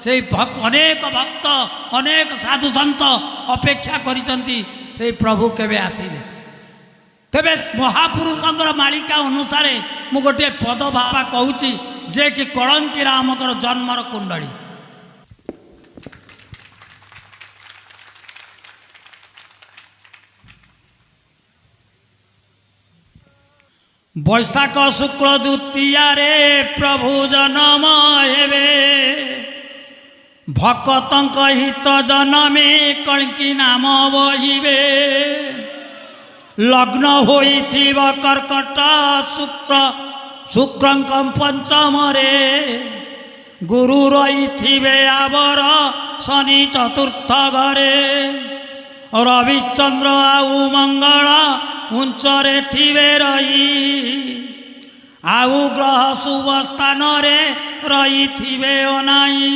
से भक्त अनेक भक्त अनेक साधु सन्त अपेक्षा करिसंती से प्रभु केबे आसीबे। तेबे महापुरुषंकर मालिका अनुसार मु गोटे पद बाबा कहूची जे कि कलंकी रामकर जन्मर कुंडली। बैशाख शुक्ल द्वितीया रे प्रभु जन्म हेबे भक्तंक हित जनमे कलंकी नाम बहिबे। लग्न होइथिब कर्कट शुक्रंक पंचम रे गुरु रहिथिबे आवर शनि चतुर्थ घरे। रविचंद्र आउ मंगल उंचरे थिबे रही आउ ग्रह शुभ स्थान रे रहिथिबे अनाई।